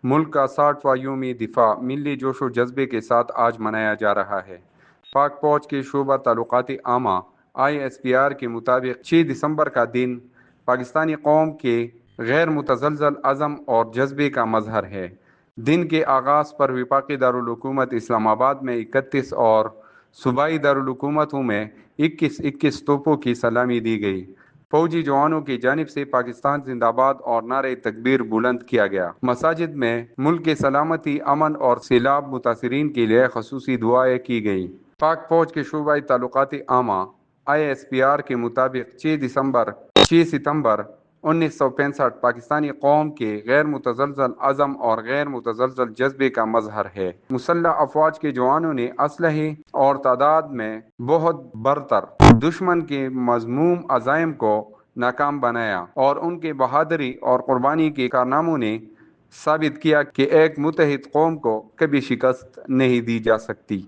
ملک کا 60واں یوم دفاع ملی جوش و جذبے کے ساتھ آج منایا جا رہا ہے۔ پاک فوج کے شعبہ تعلقات عامہ ISPR کے مطابق 6 دسمبر کا دن پاکستانی قوم کے غیر متزلزل عزم اور جذبے کا مظہر ہے۔ دن کے آغاز پر وفاقی دارالحکومت اسلام آباد میں 31 اور صوبائی دارالحکومتوں میں 21 توپوں کی سلامی دی گئی۔ فوجی جوانوں کی جانب سے پاکستان زندہ باد اور نعرہ تکبیر بلند کیا گیا۔ مساجد میں ملک کی سلامتی، امن اور سیلاب متاثرین کے لیے خصوصی دعائیں کی گئیں۔ پاک فوج کے شعبہ تعلقات عامہ ISPR کے مطابق 6 ستمبر 1965 پاکستانی قوم کے غیر متزلزل عزم اور غیر متزلزل جذبے کا مظہر ہے۔ مسلح افواج کے جوانوں نے اسلحے اور تعداد میں بہت برتر دشمن کے مذموم عزائم کو ناکام بنایا اور ان کے بہادری اور قربانی کے کارناموں نے ثابت کیا کہ ایک متحد قوم کو کبھی شکست نہیں دی جا سکتی۔